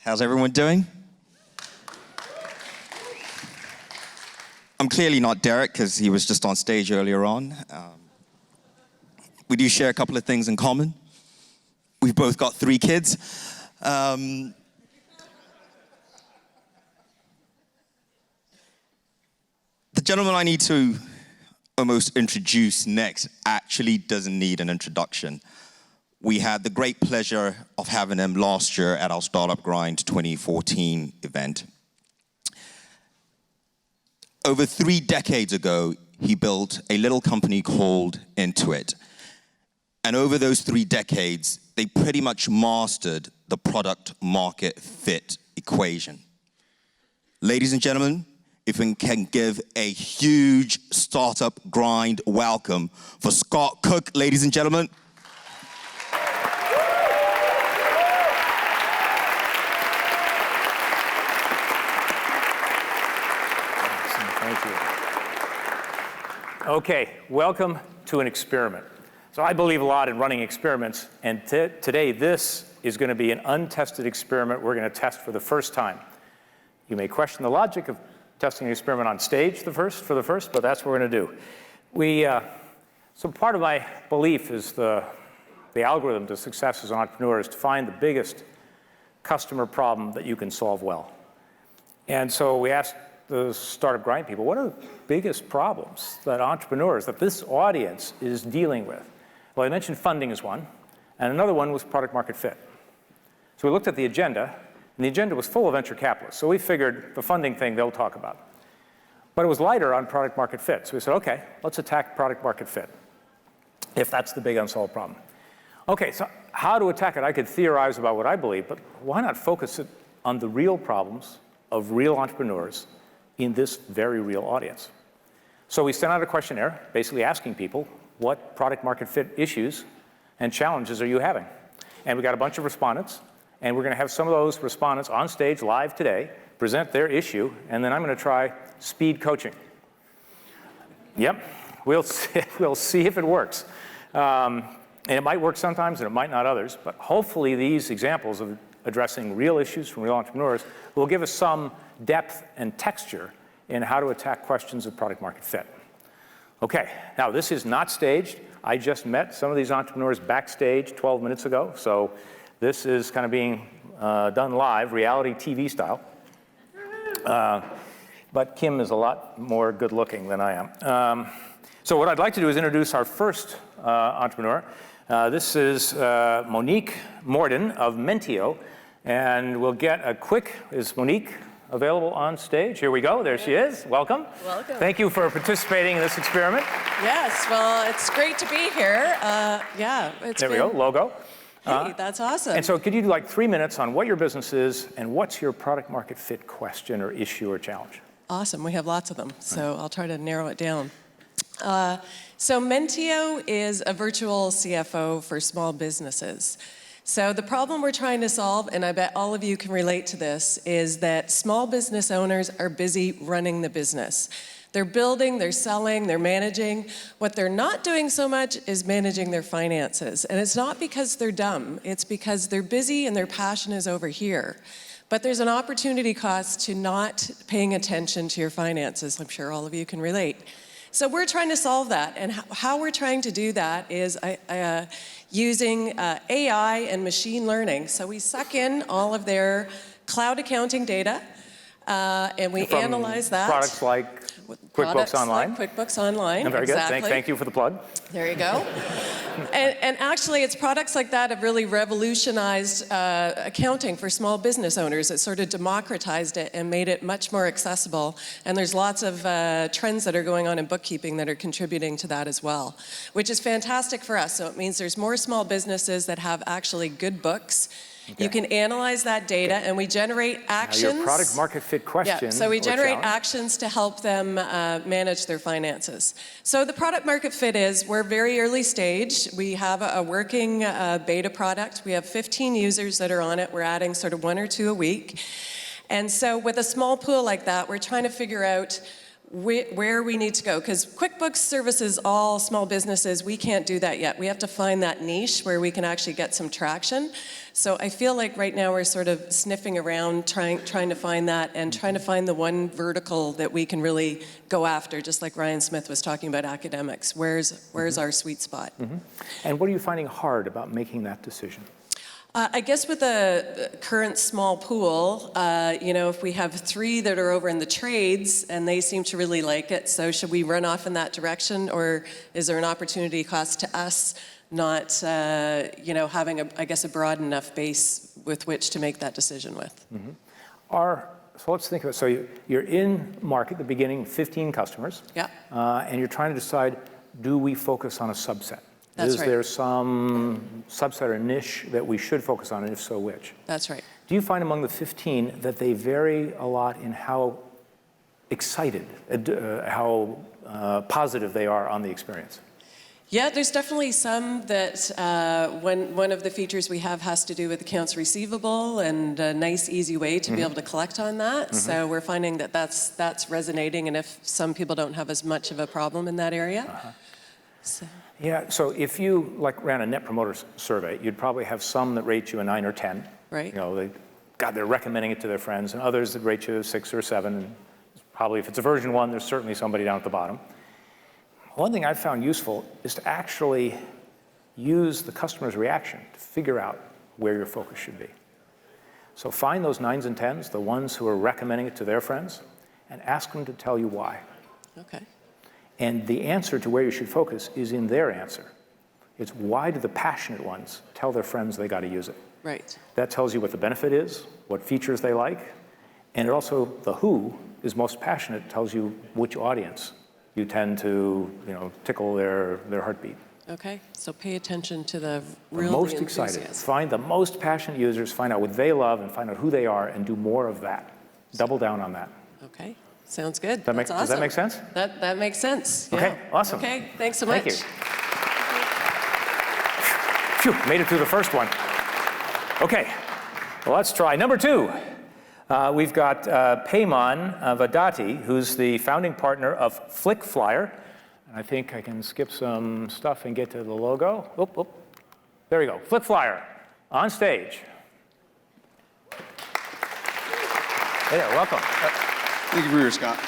How's everyone doing? I'm clearly not Derek because he was just on stage earlier on. We do share a couple of things in common. We've both got 3 kids. The gentleman I need to almost introduce next actually doesn't need an introduction. We had the great pleasure of having him last year at our Startup Grind 2014 event. Over 3 decades ago, he built a little company called Intuit. And over those 3 decades, they pretty much mastered the product market fit equation. Ladies and gentlemen, if we can give a huge Startup Grind welcome for Scott Cook, ladies and gentlemen. Thank you. Okay, welcome to an experiment. So I believe a lot in running experiments, and today this is going to be an untested experiment we're going to test for the first time. You may question the logic of testing an experiment on stage for the first, but that's what we're going to do. So part of my belief is the algorithm to success as an entrepreneur is to find the biggest customer problem that you can solve well. And so we asked the Startup Grind people, what are the biggest problems that entrepreneurs, that this audience is dealing with? Well, I mentioned funding is one, and another one was product market fit. So we looked at the agenda, and the agenda was full of venture capitalists. So we figured the funding thing they'll talk about. But it was lighter on product market fit. So we said, okay, let's attack product market fit, if that's the big unsolved problem. Okay, so how to attack it? I could theorize about what I believe, but why not focus it on the real problems of real entrepreneurs in this very real audience? So we sent out a questionnaire, basically asking people, what product market fit issues and challenges are you having? And we got a bunch of respondents, and we're going to have some of those respondents on stage live today, present their issue, and then I'm going to try speed coaching. Yep, we'll see if it works. And it might work sometimes, and it might not others, but hopefully these examples of addressing real issues from real entrepreneurs will give us some depth and texture in how to attack questions of product market fit. Okay, now this is not staged. I just met some of these entrepreneurs backstage 12 minutes ago, so this is kind of being done live, reality TV style. But Kim is a lot more good looking than I am. So what I'd like to do is introduce our first entrepreneur. This is Monique Morden of Mentio, and we'll get a quick, is Monique available on stage? Here we go, there she is, welcome. Welcome. Thank you for participating in this experiment. Yes, well, it's great to be here. There we go, logo. Hey, that's awesome. And so could you do like 3 minutes on what your business is and what's your product market fit question or issue or challenge? Awesome, we have lots of them, so I'll try to narrow it down. So Mentio is a virtual CFO for small businesses. So the problem we're trying to solve, and I bet all of you can relate to this, is that small business owners are busy running the business. They're building, they're selling, they're managing. What they're not doing so much is managing their finances. And it's not because they're dumb, it's because they're busy and their passion is over here. But there's an opportunity cost to not paying attention to your finances. I'm sure all of you can relate. So we're trying to solve that, and how we're trying to do that is using AI and machine learning. So we suck in all of their cloud accounting data, and we analyze that. Products like QuickBooks Online. Like QuickBooks Online. Very exactly. good. Thank you for the plug. There you go. and actually, it's products like that have really revolutionized accounting for small business owners. It sort of democratized it and made it much more accessible. And there's lots of trends that are going on in bookkeeping that are contributing to that as well, which is fantastic for us. So it means there's more small businesses that have actually good books. Okay. You can analyze that data, and we generate actions. Now your product market fit question. Yeah, so we generate actions to help them manage their finances. So the product market fit is, we're very early stage. We have a working beta product. We have 15 users that are on it. We're adding sort of 1 or 2 a week. And so with a small pool like that, we're trying to figure out where we need to go, because QuickBooks services all small businesses. We can't do that yet. We have to find that niche where we can actually get some traction. So I feel like right now we're sort of sniffing around, trying to find that, and trying to find the one vertical that we can really go after, just like Ryan Smith was talking about academics. Where's our sweet spot? And what are you finding hard about making that decision? I guess with the current small pool, if we have 3 that are over in the trades and they seem to really like it, so should we run off in that direction, or is there an opportunity cost to us not, having a broad enough base with which to make that decision with? So let's think about it. So you're in market at the beginning, 15 customers. Yeah. And you're trying to decide, do we focus on a subset? That's Is right. there some subset or niche that we should focus on, and if so, which? That's right. Do you find among the 15 that they vary a lot in how excited, how positive they are on the experience? Yeah, there's definitely some that one of the features we have has to do with accounts receivable and a nice, easy way to be able to collect on that. So we're finding that that's resonating, and if some people don't have as much of a problem in that area. So. Yeah, so if you ran a Net Promoter Survey, you'd probably have some that rate you a 9 or 10. Right. They're recommending it to their friends, and others that rate you a 6 or 7. And probably if it's a version 1, there's certainly somebody down at the bottom. One thing I've found useful is to actually use the customer's reaction to figure out where your focus should be. So find those 9s and 10s, the ones who are recommending it to their friends, and ask them to tell you why. Okay. And the answer to where you should focus is in their answer. It's why do the passionate ones tell their friends they got to use it? Right. That tells you what the benefit is, what features they like, and it also, the who is most passionate, tells you which audience you tend to, tickle their heartbeat. Okay, so pay attention to the The real most excited. Find the most passionate users, find out what they love, and find out who they are, and do more of that. Double down on that. Okay, sounds good. Does that make sense? That makes sense. Okay, yeah. awesome. Okay, thanks so much. Thank you. Phew, made it through the first one. Okay, well, let's try number 2. We've got Payman Vadati, who's the founding partner of FlickFlyer. I think I can skip some stuff and get to the logo. There we go. FlickFlyer, on stage. Hey there, welcome. Thank you, Brewer Scott.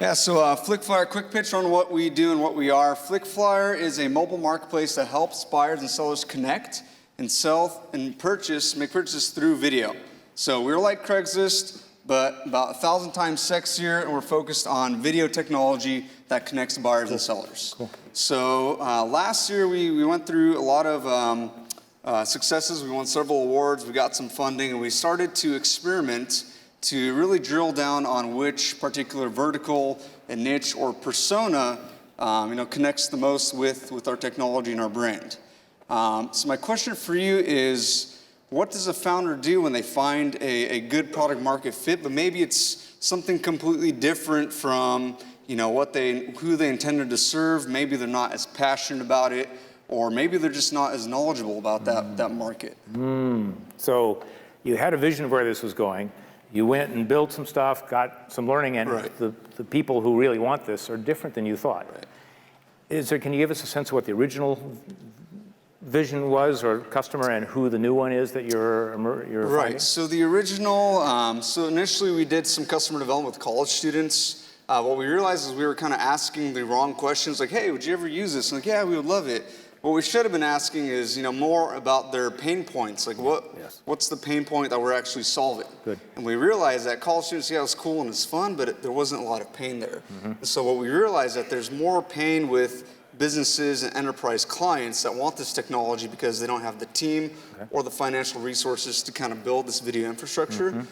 Yeah, so FlickFlyer, quick pitch on what we do and what we are. FlickFlyer is a mobile marketplace that helps buyers and sellers connect and sell and make purchases through video. So we're like Craigslist, but about 1,000 times sexier, and we're focused on video technology that connects buyers and sellers. Cool. So last year we went through a lot of successes. We won several awards, we got some funding, and we started to experiment to really drill down on which particular vertical and niche or persona connects the most with our technology and our brand. So my question for you is, what does a founder do when they find a good product market fit, but maybe it's something completely different from who they intended to serve? Maybe they're not as passionate about it, or maybe they're just not as knowledgeable about that market. So you had a vision of where this was going. You went and built some stuff, got some learning, and Right. the people who really want this are different than you thought. Right. Can you give us a sense of what the original vision was, or customer, and who the new one is that you're finding? Right, so the original, so initially we did some customer development with college students. What we realized is we were kind of asking the wrong questions, like, hey, would you ever use this? And like, yeah, we would love it. What we should have been asking is, more about their pain points, like what's the pain point that we're actually solving? Good. And we realized that college students, yeah, it was cool and it's fun, but there wasn't a lot of pain there. And so what we realized that there's more pain with businesses and enterprise clients that want this technology because they don't have the team or the financial resources to kind of build this video infrastructure.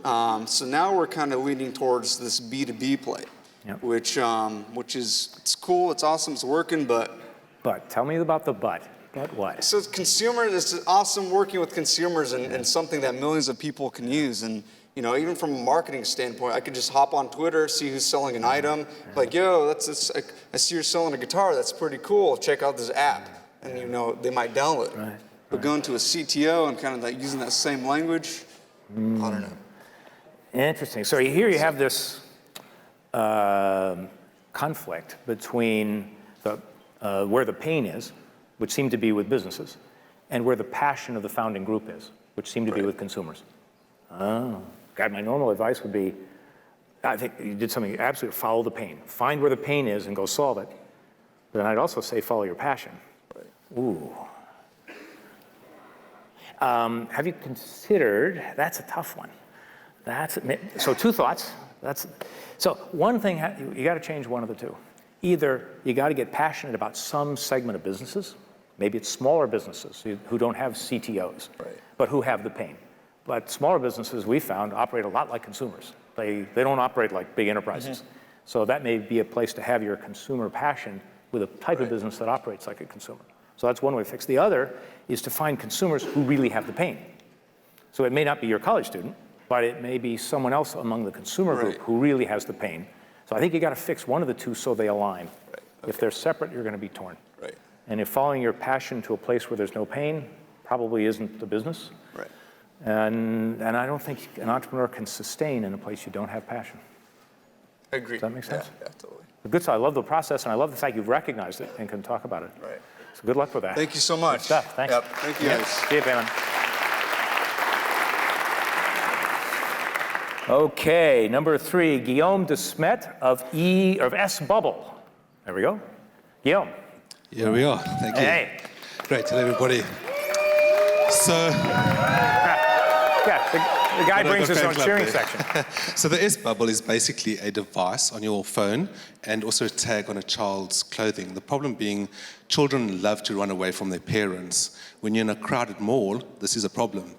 So now we're kind of leaning towards this B2B play, which is, it's cool, it's awesome, it's working, but tell me about the but. But what? So consumers, it's awesome working with consumers and something that millions of people can use. And even from a marketing standpoint, I could just hop on Twitter, see who's selling an item, like, yo, I see you're selling a guitar, that's pretty cool, check out this app. And they might download it. Right. But going to a CTO and kind of like using that same language, I don't know. Interesting. So here you have this conflict between where the pain is, which seemed to be with businesses, and where the passion of the founding group is, which seemed to be with consumers. Oh, God, my normal advice would be, I think you did something, absolutely follow the pain. Find where the pain is and go solve it. But then I'd also say follow your passion. Ooh. Have you considered, that's a tough one. So 2 thoughts. So one thing, you got to change one of the two. Either you got to get passionate about some segment of businesses. Maybe it's smaller businesses who don't have CTOs, but who have the pain. But smaller businesses, we found, operate a lot like consumers. They don't operate like big enterprises. So that may be a place to have your consumer passion with a type of business that operates like a consumer. So that's one way to fix. The other is to find consumers who really have the pain. So it may not be your college student, but it may be someone else among the consumer group who really has the pain. So I think you got to fix one of the two so they align. If they're separate, you're going to be torn. And if following your passion to a place where there's no pain probably isn't the business. And I don't think an entrepreneur can sustain in a place you don't have passion. I agree. Does that make sense? Yeah, totally. Good. So I love the process, and I love the fact you've recognized it and can talk about it. So good luck with that. Thank you so much. Good stuff. Thanks. Yep. Thank you, guys. See you, Payman. Okay, number 3, Guillaume de Smet of S Bubble. There we go. Guillaume. Here we are. Thank you. Hey. Great. Hello, everybody. So, yeah, the guy brings his own cheering section. so the S Bubble is basically a device on your phone and also a tag on a child's clothing. The problem being children love to run away from their parents. When you're in a crowded mall, this is a problem.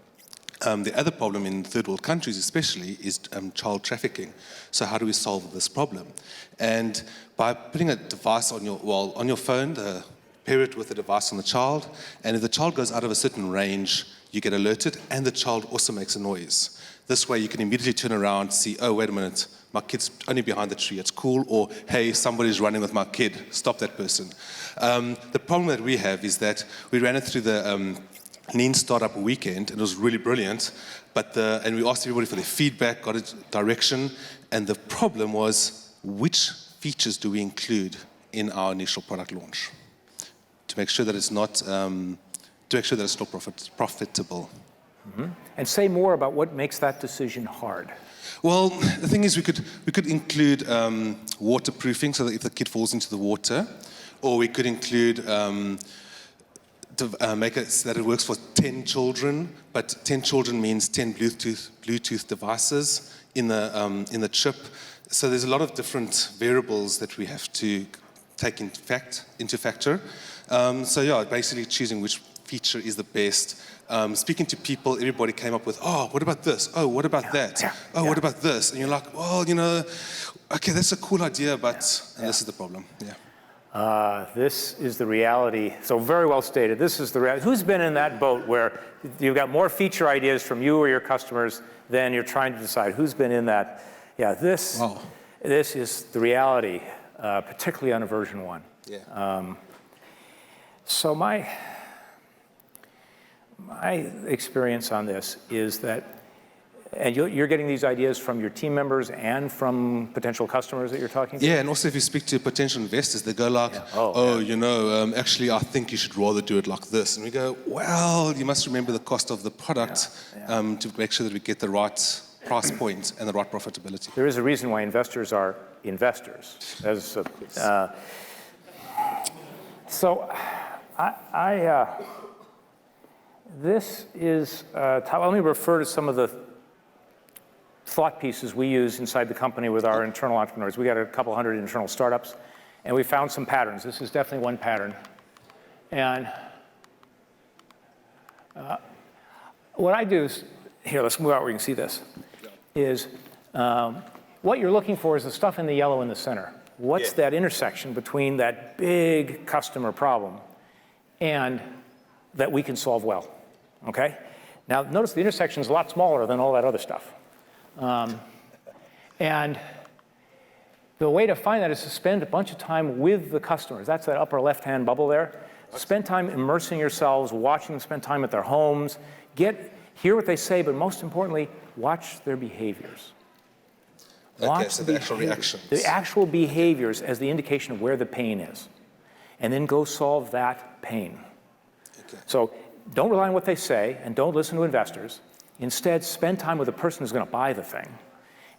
The other problem in third world countries especially is child trafficking. So how do we solve this problem? And by putting a device on your phone, pair it with a device on the child, and if the child goes out of a certain range, you get alerted, and the child also makes a noise. This way you can immediately turn around, see, oh, wait a minute, my kid's only behind the tree, it's cool, or hey, somebody's running with my kid, stop that person. The problem that we have is that we ran it through the Lean Startup Weekend, and it was really brilliant, and we asked everybody for their feedback, got a direction, and the problem was, which features do we include in our initial product launch to make sure that it's not, still profitable. And say more about what makes that decision hard. Well, the thing is, we could include waterproofing, so that if the kid falls into the water, or we could include make it so that it works for 10 children, but 10 children means 10 Bluetooth devices in the chip. So there's a lot of different variables that we have to take into factor. So yeah, basically choosing which feature is the best. Speaking to people, everybody came up with, oh, what about this? Oh, what about that? Oh, what about this? And you're like, well, okay, that's a cool idea, but and this is the problem. This is the reality. So very well stated. This is the reality. Who's been in that boat where you've got more feature ideas from you or your customers than you're trying to decide? Who's been in that? Yeah, this is the reality, particularly on a version 1. So my experience on this is that, and you're getting these ideas from your team members and from potential customers that you're talking to? Yeah, and also if you speak to potential investors, they go like, actually, I think you should rather do it like this. And we go, well, you must remember the cost of the product to make sure that we get the right price point and the right profitability. There is a reason why investors are investors. So this is, let me refer to some of the thought pieces we use inside the company with our internal entrepreneurs. We got a couple hundred internal startups, and we found some patterns. This is definitely one pattern. And what I do is, here, let's move out where you can see this, is what you're looking for is the stuff in the yellow in the center. What's that intersection between that big customer problem and that we can solve well, okay? Now, notice the intersection is a lot smaller than all that other stuff. And the way to find that is to spend a bunch of time with the customers. That's that upper left-hand bubble there. Spend time immersing yourselves, watching them spend time at their homes, hear what they say, but most importantly, watch their behaviors. Okay, so the actual behaviors, reactions. the actual behaviors as the indication of where the pain is. And then go solve that pain. Okay. So don't rely on what they say and don't listen to investors. Instead, spend time with the person who's going to buy the thing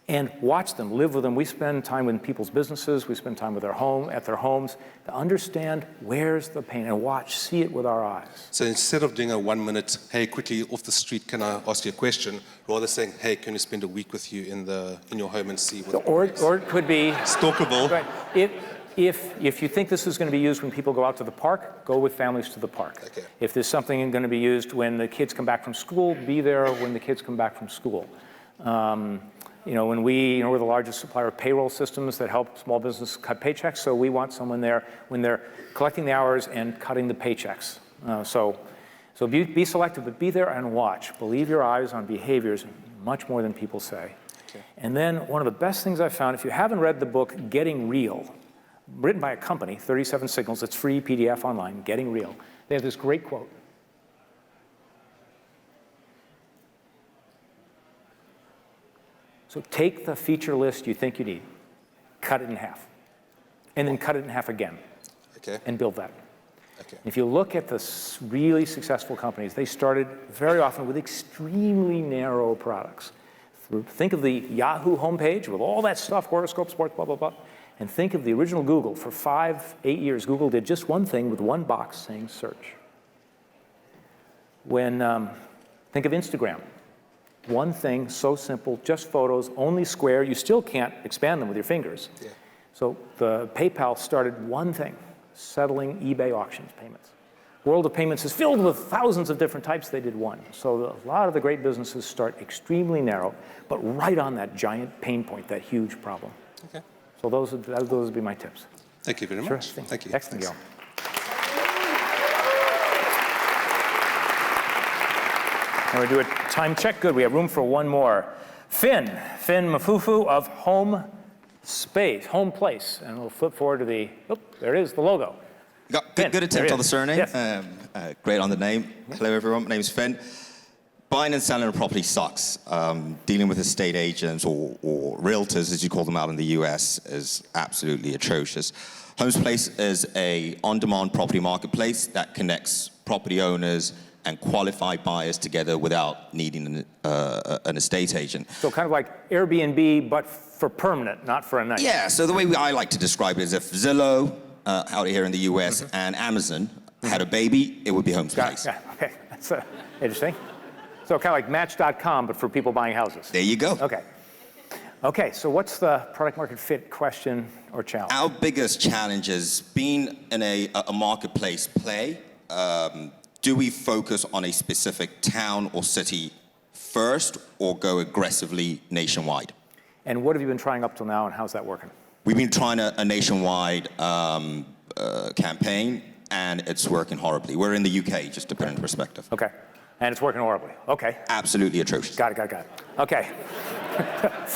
and watch them, live with them. We spend time in people's businesses. We spend time with at their homes to understand where's the pain and watch, see it with our eyes. So instead of doing a 1 minute, hey, quickly off the street, can I ask you a question? Rather saying, hey, can you spend a week with you in your home and see what Or it could be stalkable. right. If you think this is going to be used when people go out to the park, go with families to the park. Okay. If there's something going to be used when the kids come back from school, be there when the kids come back from school. When we're the largest supplier of payroll systems that help small business cut paychecks, so we want someone there when they're collecting the hours and cutting the paychecks. So be selective, but be there and watch. Believe your eyes on behaviors much more than people say. Okay. And then one of the best things I found, if you haven't read the book Getting Real, written by a company, 37 Signals, it's free PDF online, Getting Real. They have this great quote. So take the feature list you think you need, cut it in half, and then cut it in half again, Okay. and build that. Okay. If you look at the really successful companies, they started very often with extremely narrow products. Think of the Yahoo homepage with all that stuff, horoscope, sports, blah, blah, blah. And think of the original Google. For 8 years, Google did just one thing with one box saying search. Think of Instagram. One thing, so simple, just photos, only square. You still can't expand them with your fingers. Yeah. So the PayPal started one thing, settling eBay auctions payments. World of payments is filled with thousands of different types. They did one. So a lot of the great businesses start extremely narrow, but right on that giant pain point, that huge problem. Okay. So those would be my tips. Thank you very Sure. much. Thank you. Excellent, Thanks. Gil. Now we do a time check. Good. We have room for one more. Finn Mafufu of Home Place. And we'll flip forward to there it is, the logo. Good attempt on the surname. Yes. Great on the name. Hello, everyone. My name's Finn. Buying and selling a property sucks. Dealing with estate agents or realtors, as you call them out in the US, is absolutely atrocious. Homes Place is a on-demand property marketplace that connects property owners and qualified buyers together without needing an estate agent. So kind of like Airbnb, but for permanent, not for a night. Yeah, so the way I like to describe it is if Zillow, out here in the US, and Amazon had a baby, it would be Homes Place. Yeah, okay, that's interesting. So kind of like Match.com, but for people buying houses. There you go. Okay, so what's the product market fit question or challenge? Our biggest challenge is being in a marketplace play. Do we focus on a specific town or city first or go aggressively nationwide? And what have you been trying up till now, and how's that working? We've been trying a nationwide campaign, and it's working horribly. We're in the UK, just to put it into perspective. Okay, and it's working horribly. Okay. Absolutely atrocious. Got it. Okay.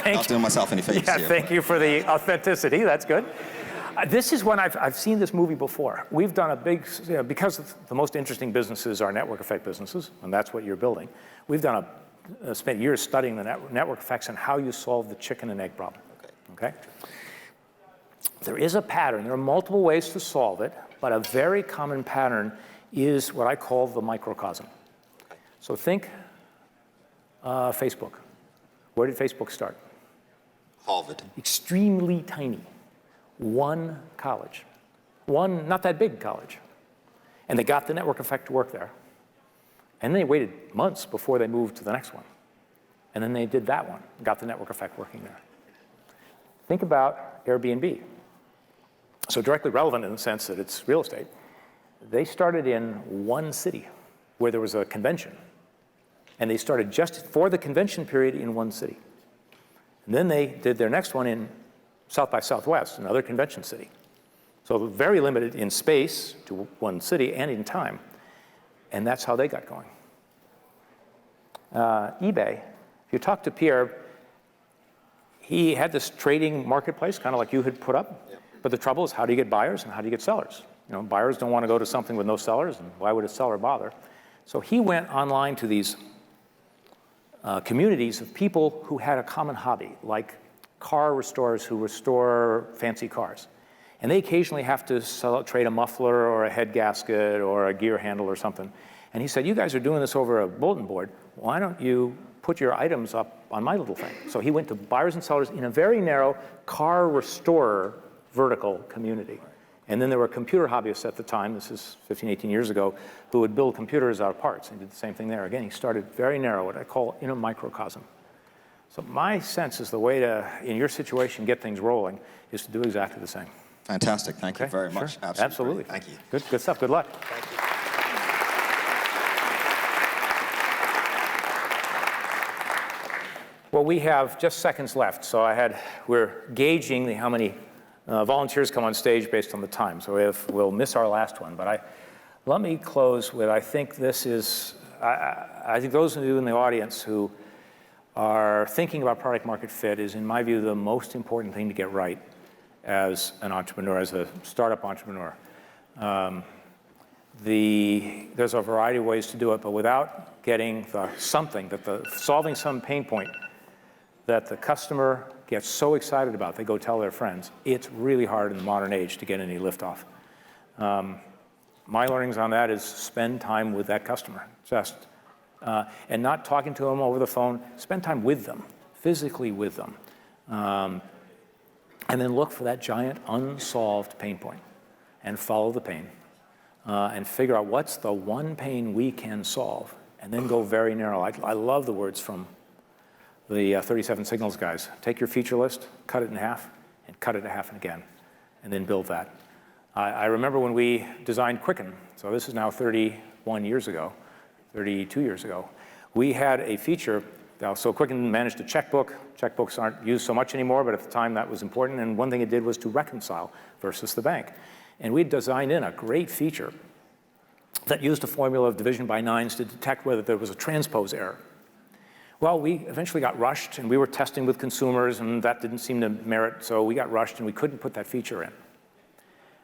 Not doing myself any favors Yeah, here. thank you for the authenticity. That's good. This is one I've seen this movie before. We've done a big, because the most interesting businesses are network effect businesses, and that's what you're building. We've spent years studying the network effects and how you solve the chicken and egg problem. Okay? There is a pattern. There are multiple ways to solve it, but a very common pattern is what I call the microcosm. So think Facebook. Where did Facebook start? Harvard. Extremely tiny. One college. One not that big college. And they got the network effect to work there. And they waited months before they moved to the next one. And then they did that one, got the network effect working there. Think about Airbnb. So directly relevant in the sense that it's real estate. They started in one city where there was a convention. And they started just for the convention period in one city. And then they did their next one in South by Southwest, another convention city. So very limited in space to one city and in time. And that's how they got going. eBay, if you talk to Pierre, he had this trading marketplace, kind of like you had put up. Yep. But the trouble is, how do you get buyers and how do you get sellers? Buyers don't want to go to something with no sellers, and why would a seller bother? So he went online to these communities of people who had a common hobby, like car restorers who restore fancy cars. And they occasionally have to trade a muffler or a head gasket or a gear handle or something. And he said, you guys are doing this over a bulletin board. Why don't you put your items up on my little thing? So he went to buyers and sellers in a very narrow car restorer vertical community. And then there were computer hobbyists at the time, this is 15, 18 years ago, who would build computers out of parts and did the same thing there. Again, he started very narrow, what I call in a microcosm. So my sense is the way to, in your situation, get things rolling is to do exactly the same. Fantastic. Thank you very much. Sure. Absolutely. Thank you. Good stuff. Good luck. Thank you. Well, we have just seconds left, so we're gauging how many volunteers come on stage based on the time. So we'll miss our last one, but let me close with, I think this is, I think those of you in the audience who are thinking about product market fit is, in my view, the most important thing to get right as an entrepreneur, as a startup entrepreneur. There's a variety of ways to do it, but without getting solving some pain point that the customer gets so excited about, they go tell their friends, it's really hard in the modern age to get any liftoff. My learnings on that is spend time with that customer, and not talking to them over the phone, spend time with them, physically with them. And then look for that giant unsolved pain point and follow the pain and figure out what's the one pain we can solve, and then go very narrow. I love the words from the 37 Signals guys. Take your feature list, cut it in half, and cut it in half again, and then build that. I remember when we designed Quicken, so this is now 31 years ago, 32 years ago, we had a feature. So Quicken managed a checkbook. Checkbooks aren't used so much anymore, but at the time that was important. And one thing it did was to reconcile versus the bank. And we designed in a great feature that used a formula of division by nines to detect whether there was a transpose error. Well, we eventually got rushed, and we were testing with consumers, and that didn't seem to merit, so we got rushed, and we couldn't put that feature in.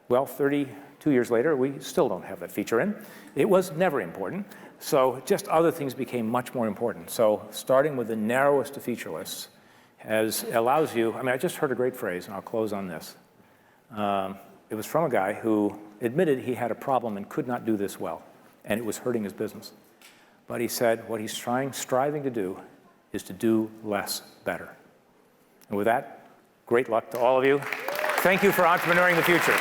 Well, 32 years later, we still don't have that feature in. It was never important. So just other things became much more important. So starting with the narrowest of feature lists allows you, I just heard a great phrase, and I'll close on this. It was from a guy who admitted he had a problem and could not do this well, and it was hurting his business. But he said what he's striving to do is to do less better. And with that, great luck to all of you. Thank you for entrepreneuring the future.